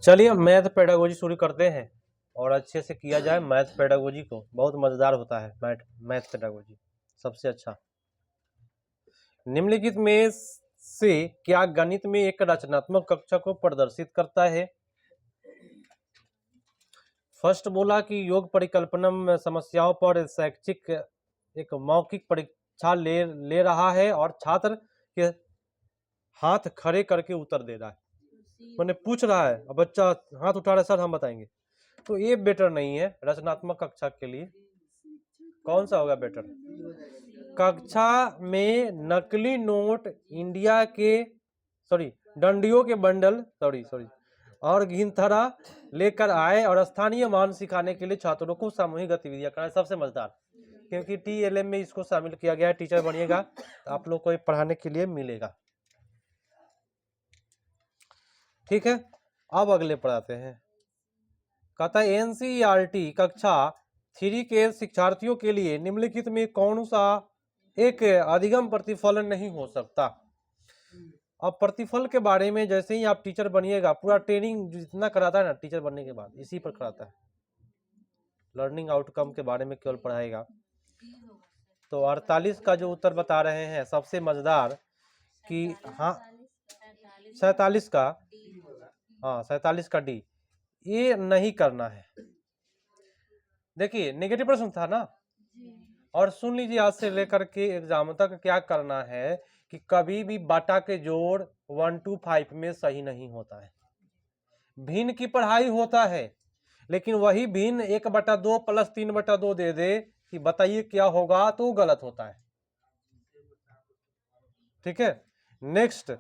चलिए math pedagogy शुरू करते हैं और अच्छे से किया जाए मैथ पेडागोजी को। बहुत मजेदार होता है मैथ पेडागोजी, सबसे अच्छा। निम्नलिखित में से क्या गणित में एक रचनात्मक कक्षा को प्रदर्शित करता है? फर्स्ट बोला कि योग परिकल्पना में समस्याओं पर शैक्षिक एक मौखिक परीक्षा ले रहा है और छात्र के हाथ खड़े करके उत्तर दे रहा है, मैंने पूछ रहा है और बच्चा हाथ उठा रहा है, सर हम बताएंगे। तो ये बेटर नहीं है रचनात्मक कक्षा के लिए। कौन सा होगा बेटर? कक्षा में नकली नोट, इंडिया के डंडियों के बंडल और घिनथरा लेकर आए और स्थानीय मान सिखाने के लिए छात्रों को सामूहिक गतिविधियां कराए। सबसे मजेदार, क्योंकि TLM में इसको शामिल किया गया है। टीचर बनिएगा तो आप लोग को पढ़ाने के लिए मिलेगा। ठीक है, अब अगले पढ़ाते हैं। कहता है NCERT कक्षा 3 के शिक्षार्थियों के लिए निम्नलिखित में कौन सा एक अधिगम प्रतिफलन नहीं हो सकता? अब प्रतिफल के बारे में जैसे ही आप टीचर बनिएगा, पूरा ट्रेनिंग जितना कराता है ना टीचर बनने के बाद, इसी पर कराता है। लर्निंग आउटकम के बारे में केवल पढ़ाएगा। तो 48 का जो उत्तर बता रहे हैं सबसे मजेदार कि हाँ 47 का, हाँ 47 का डी, ये नहीं करना है। देखिए नेगेटिव प्रश्न था ना, और सुन लीजिए आज से लेकर के एग्जाम तक क्या करना है कि कभी भी बाटा के जोड़ 1 to 5 में सही नहीं होता है। भिन्न की पढ़ाई होता है, लेकिन वही भिन्न 1/2 + 3/2 दे दे कि बताइए क्या होगा, तो गलत होता है। ठीक है, नेक्स्ट,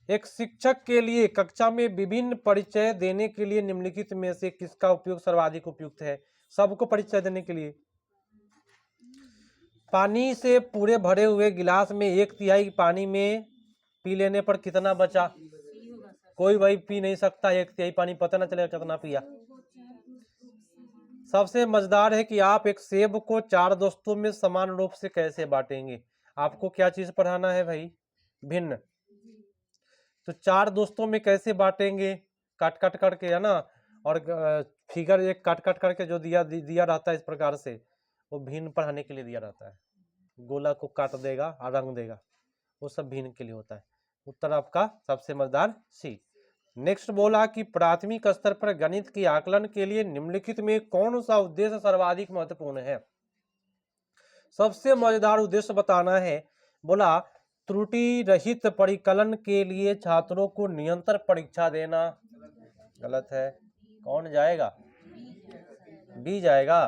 एक शिक्षक के लिए कक्षा में विभिन्न परिचय देने के लिए निम्नलिखित में से किसका उपयोग सर्वाधिक उपयुक्त है? सबको परिचय देने के लिए। पानी से पूरे भरे हुए गिलास में 1/3 पानी में पी लेने पर कितना बचा? कोई भाई पी नहीं सकता 1/3 पानी, पता ना चलेगा कितना पिया। सबसे मजेदार है कि आप एक सेब को 4 दोस्तों में समान रूप से कैसे बांटेंगे? आपको क्या चीज पढ़ाना है भाई? भिन्न। तो 4 दोस्तों में कैसे बांटेंगे? काट काट करके, है ना, और फिगर एक काट काट करके जो दिया रहता है इस प्रकार से, वो भिन्न पढ़ाने के लिए दिया रहता है। गोला को काट देगा और रंग देगा, वो सब भिन्न के लिए होता है। उत्तर आपका सबसे मजेदार सी। नेक्स्ट बोला कि प्राथमिक स्तर पर गणित के आकलन के लिए निम्नलिखित में कौन सा उद्देश्य सर्वाधिक महत्वपूर्ण है? सबसे मजेदार उद्देश्य बताना है। बोला त्रुटि रहित परिकलन के लिए छात्रों को निरंतर परीक्षा देना। गलत है, कौन जाएगा? बी जाएगा।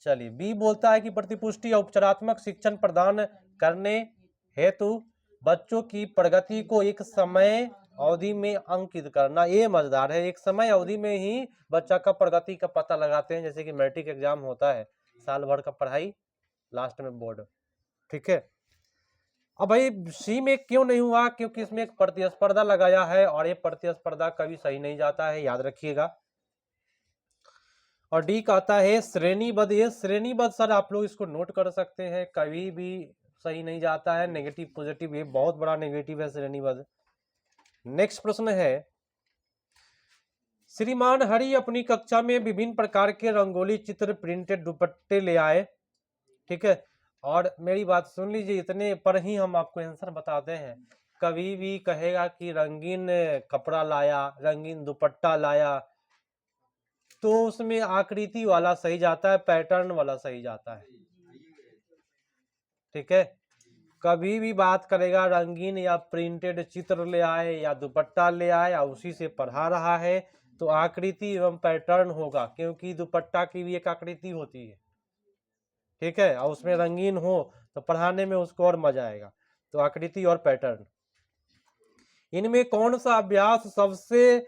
चलिए, बी बोलता है कि प्रतिपुष्टि और उपचारात्मक शिक्षण प्रदान करने हेतु बच्चों की प्रगति को एक समय अवधि में अंकित करना। ये मजेदार है, एक समय अवधि में ही बच्चा का प्रगति का पता लगाते हैं, जैसे कि मैट्रिक एग्जाम होता है, साल भर का पढ़ाई, लास्ट में बोर्ड। ठीक है, अब भाई सी में क्यों नहीं हुआ? क्योंकि इसमें एक प्रतिस्पर्धा लगाया है और ये प्रतिस्पर्धा कभी सही नहीं जाता है, याद रखिएगा। और डी कहता है श्रेणीबद्ध। ये श्रेणीबद्ध सर आप लोग इसको नोट कर सकते हैं, कभी भी सही नहीं जाता है। नेगेटिव पॉजिटिव, ये बहुत बड़ा नेगेटिव है श्रेणीबद्ध। नेक्स्ट प्रश्न है, श्रीमान हरि अपनी कक्षा में विभिन्न प्रकार के रंगोली चित्र प्रिंटेड दुपट्टे ले आए। ठीक है, और मेरी बात सुन लीजिए, इतने पर ही हम आपको आंसर बताते हैं। कभी भी कहेगा कि रंगीन कपड़ा लाया, रंगीन दुपट्टा लाया, तो उसमें आकृति वाला सही जाता है, पैटर्न वाला सही जाता है। ठीक है, कभी भी बात करेगा रंगीन या प्रिंटेड चित्र ले आए या दुपट्टा ले आए या उसी से पढ़ा रहा है, तो आकृति एवं पैटर्न होगा, क्योंकि दुपट्टा की भी एक आकृति होती है। ठीक है, और उसमें रंगीन हो तो पढ़ाने में उसको और मजा आएगा। तो आकृति और पैटर्न, इनमें कौन सा अभ्यास सबसे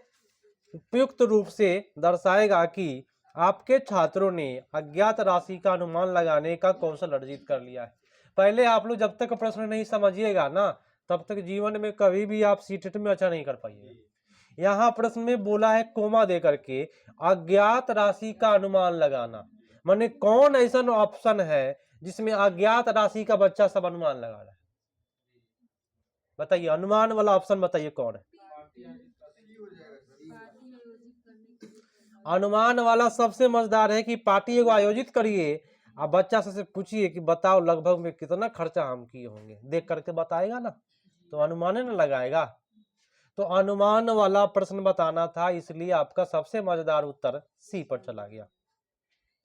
उपयुक्त रूप से दर्शाएगा कि आपके छात्रों ने अज्ञात राशि का अनुमान लगाने का कौशल अर्जित कर लिया है? पहले आप लोग जब तक प्रश्न नहीं समझिएगा ना, तब तक जीवन में कभी भी आप सीटेट में अच्छा नहीं कर पाइएगा। यहाँ प्रश्न में बोला है कोमा दे करके अज्ञात राशि का अनुमान लगाना, माने कौन ऐसा ऑप्शन है जिसमें अज्ञात राशि का बच्चा सब अनुमान लगा रहा है? बताइए, अनुमान वाला ऑप्शन बताइए कौन है? अनुमान वाला सबसे मजेदार है कि पार्टी एगो आयोजित करिए, अब बच्चा से पूछिए कि बताओ लगभग में कितना खर्चा हम किए होंगे, देख करके बताएगा ना, तो अनुमान न लगाएगा। तो अनुमान वाला प्रश्न बताना था, इसलिए आपका सबसे मजेदार उत्तर सी पर चला गया।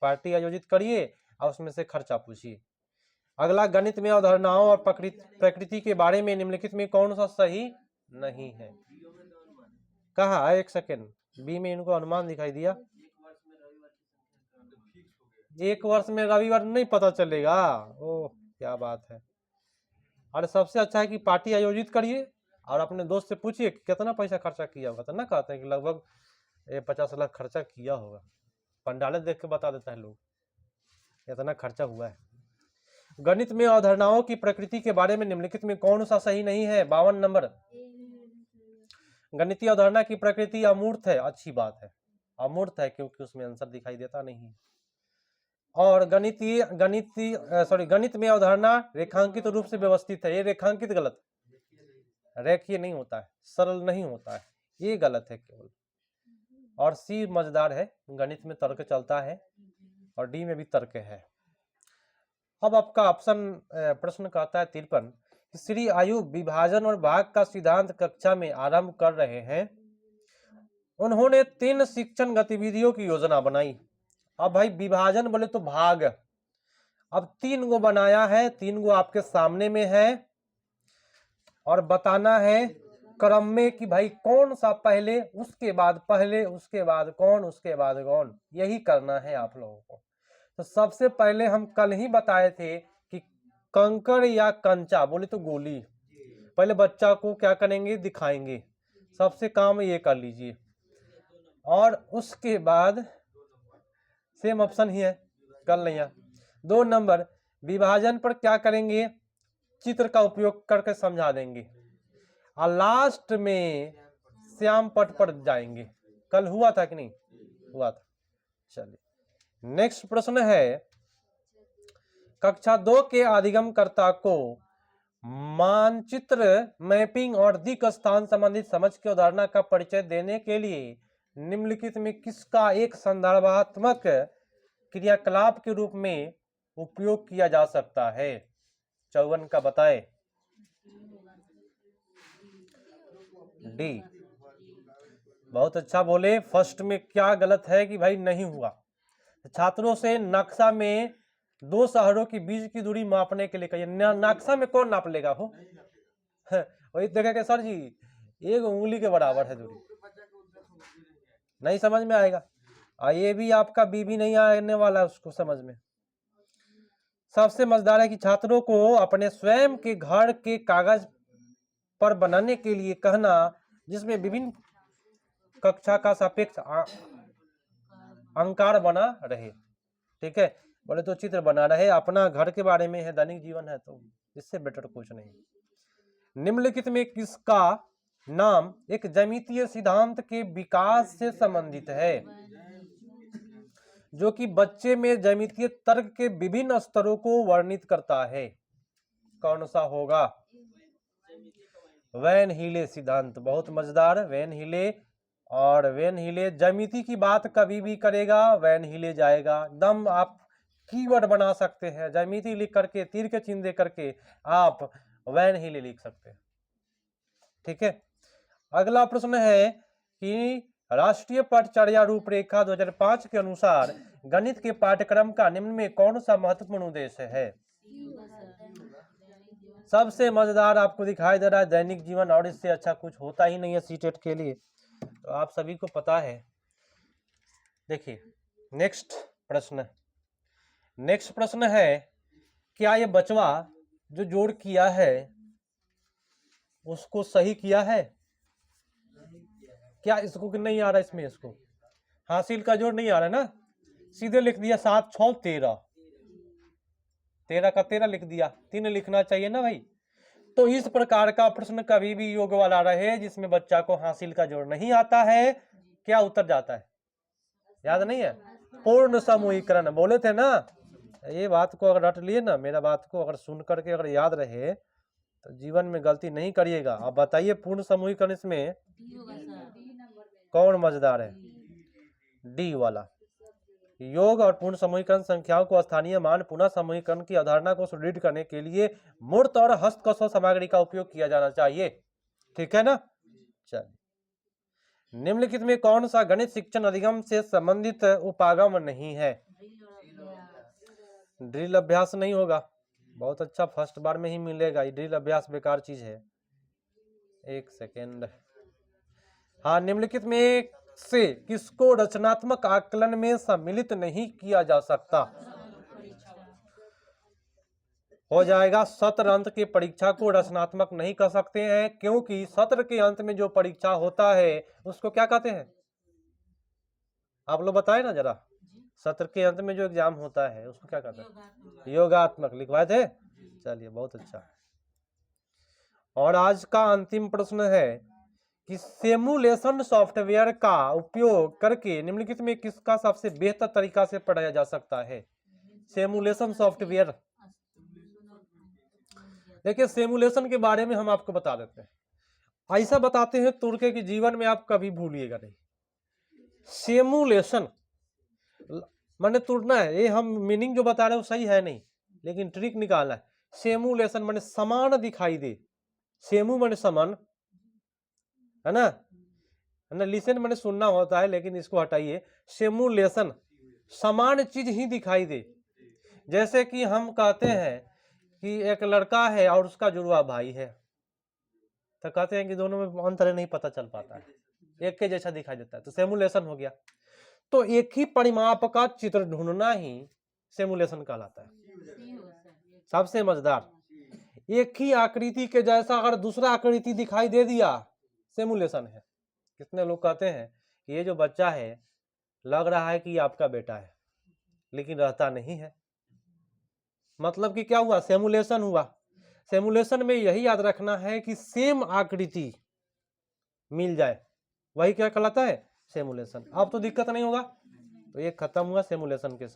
पार्टी आयोजित करिए और उसमें से खर्चा पूछिए। अगला, गणित में अवधारणाओं और प्रकृति के बारे में निम्नलिखित में कौन सा सही नहीं है? कहा है, एक सेकेंड, बी में इनको अनुमान दिखाई दिया। एक वर्ष में रविवार नहीं पता चलेगा, ओह क्या बात है। अरे सबसे अच्छा है कि पार्टी आयोजित करिए और अपने दोस्त से पूछिए कि कितना पैसा खर्चा किया होगा, तो ना कहते हैं कि लगभग 50 लाख खर्चा किया होगा, पंडाले देख के बता देता है लोग इतना खर्चा हुआ है। गणित में अवधारणाओं की प्रकृति के बारे में निम्नलिखित में कौन सा सही नहीं है? 52 नंबर। गणितीय अवधारणा की प्रकृति अमूर्त है, अच्छी बात है, अमूर्त है क्योंकि उसमें आंसर दिखाई देता नहीं। और गणित में अवधारणा रेखांकित रूप से व्यवस्थित है, ये रेखांकित गलत, रेखीय नहीं होता है, सरल नहीं होता है, ये गलत है केवल। और सी मजेदार है, गणित में तर्क चलता है और डी में भी तर्क है। अब आपका ऑप्शन प्रश्न कहता है 53, श्री आयु विभाजन और भाग का सिद्धांत कक्षा में आरंभ कर रहे हैं, उन्होंने 3 शिक्षण गतिविधियों की योजना बनाई। अब भाई विभाजन बोले तो भाग, अब 3 गो बनाया है, 3 गो आपके सामने में है और बताना है क्रम में कि भाई कौन सा पहले, उसके बाद पहले, उसके बाद कौन, उसके बाद कौन, यही करना है आप लोगों को। तो सबसे पहले हम कल ही बताए थे कि कंकड़ या कंचा बोले तो गोली, पहले बच्चा को क्या करेंगे, दिखाएंगे, सबसे काम ये कर लीजिए। और उसके बाद सेम ऑप्शन ही है, कर लिया। 2 नंबर, विभाजन पर क्या करेंगे, चित्र का उपयोग करके समझा देंगे और लास्ट में श्याम पट पर जाएंगे। कल हुआ था कि नहीं हुआ था? चलिए नेक्स्ट प्रश्न है, कक्षा 2 के अधिगमकर्ता को मानचित्र, मैपिंग और दिक् स्थान संबंधित समझ की अवधारणा का परिचय देने के लिए निम्नलिखित में किसका एक संदर्भात्मक क्रियाकलाप के रूप में उपयोग किया जा सकता है? 54 का बताए। डी, बहुत अच्छा बोले। फर्स्ट में क्या गलत है कि भाई नहीं हुआ, छात्रों से नक्शा में 2 शहरों के बीच की दूरी मापने के लिए कहिए। नक्शा में कौन नाप लेगा हो वही देखेगा सर जी 1 उंगली के बराबर है दूरी, नहीं समझ में आएगा। और ये भी आपका बीबी नहीं आने वाला उसको समझ में। सबसे मजेदार है कि छात्रों को अपने स्वयं के घर के कागज पर बनाने के लिए कहना, जिसमें विभिन्न कक्षा का सापेक्ष अंकार बना रहे, ठीक है, बोले तो चित्र बना रहे, अपना घर के बारे में है, दैनिक जीवन है, तो इससे बेटर कुछ नहीं। निम्नलिखित में किसका नाम एक ज्यामितीय सिद्धांत के विकास से संबंधित है, जो कि बच्चे में ज्यामितीय तर्क के विभिन्न स्तरों को वर्णित करता है? कौन सा होगा? वैन हीले सिद्धांत, बहुत मजेदार। वैन हीले, और वैन हीले ज्यामिति की बात कभी भी करेगा वैन हीले जाएगा। एकदम आप कीवर्ड बना सकते हैं, ज्यामिति लिख करके तीर के चिन्ह दे करके आप वैन हीले लिख सकते हैं, ठीक है। अगला प्रश्न है कि राष्ट्रीय पटचर्या रूपरेखा 2005 के अनुसार गणित के पाठ्यक्रम का निम्न में कौन सा महत्वपूर्ण उद्देश्य है? सबसे मजेदार आपको दिखाई दे रहा है दैनिक जीवन, और इससे अच्छा कुछ होता ही नहीं है सीटेट के लिए, तो आप सभी को पता है। देखिए नेक्स्ट प्रश्न है, क्या ये बचवा जो जोड़ किया है उसको सही किया है? क्या इसको नहीं आ रहा, इसमें इसको हासिल का जोड़ नहीं आ रहा है ना, सीधे लिख दिया 7 6 13, 13 का 13 लिख दिया, 3 लिखना चाहिए ना भाई। तो इस प्रकार का प्रश्न कभी भी योग वाला रहे जिसमें बच्चा को हासिल का जोड़ नहीं आता है, क्या उत्तर जाता है? याद नहीं है? पूर्ण समूहीकरण बोले थे ना। ये बात को अगर रट लिए ना, मेरा बात को अगर सुन करके अगर याद रहे तो जीवन में गलती नहीं करिएगा। अब बताइए पूर्ण समूहीकरण इसमें कौन मजेदार है? डी वाला। योग और पूर्ण समूहीकरण संख्याओं को स्थानीय मान पुनः समूहीकरण की अवधारणा को सुदृढ़ करने के लिए मूर्त और हस्तकौशल सामग्री का उपयोग किया जाना चाहिए। ठीक है ना। चलिए, निम्नलिखित में कौन सा गणित शिक्षण अधिगम से संबंधित उपागम नहीं है? ड्रिल अभ्यास नहीं होगा। बहुत अच्छा, फर्स्ट बार में ही मिलेगा। ड्रिल अभ्यास बेकार चीज है। एक सेकेंड। हाँ, निम्नलिखित में से किसको रचनात्मक आकलन में सम्मिलित नहीं किया जा सकता? हो जाएगा, सत्र अंत की परीक्षा को रचनात्मक नहीं कर सकते हैं, क्योंकि सत्र के अंत में जो परीक्षा होता है उसको क्या कहते हैं? आप लोग बताए ना जरा। सत्र के अंत में जो एग्जाम होता है उसको क्या कहते हैं? योगात्मक। लिखवाए थे। चलिए, बहुत अच्छा है। और आज का अंतिम प्रश्न है कि सिमुलेशन सॉफ्टवेयर का उपयोग करके निम्नलिखित में किसका सबसे बेहतर तरीका से पढ़ाया जा सकता है? Simulation software. देखिए, सिमुलेशन के बारे में हम आपको बता देते हैं। ऐसा बताते हैं तुर्के के जीवन में आप कभी भूलिएगा नहीं। सिमुलेशन माने तुड़ना है। ये हम मीनिंग जो बता रहे हैं वो सही है नहीं, लेकिन ट्रिक निकालना है। सिमुलेशन माने समान दिखाई दे। सेमु माने समान, है ना। लिसन माने सुनना होता है, लेकिन इसको हटाइए। सिमुलेशन, समान चीज ही दिखाई दे। जैसे कि हम कहते हैं कि एक लड़का है और उसका जुड़वा भाई है, तो कहते हैं कि दोनों में अंतर नहीं पता चल पाता है, एक के जैसा दिखाई देता है, तो सिमुलेशन हो गया। तो एक ही परिमाप का चित्र ढूंढना ही सिमुलेशन कहलाता है। सबसे मजेदार, एक ही आकृति के जैसा अगर दूसरा आकृति दिखाई दे दिया, सिमुलेशन है। कितने लोग कहते हैं कि ये जो बच्चा है लग रहा है कि आपका बेटा है, लेकिन रहता नहीं है। मतलब कि क्या हुआ? सिमुलेशन हुआ। सिमुलेशन में यही याद रखना है कि सेम आकृति मिल जाए, वही क्या कहलाता है? सिमुलेशन। अब तो दिक्कत नहीं होगा। तो ये खत्म हुआ सिमुलेशन के साथ।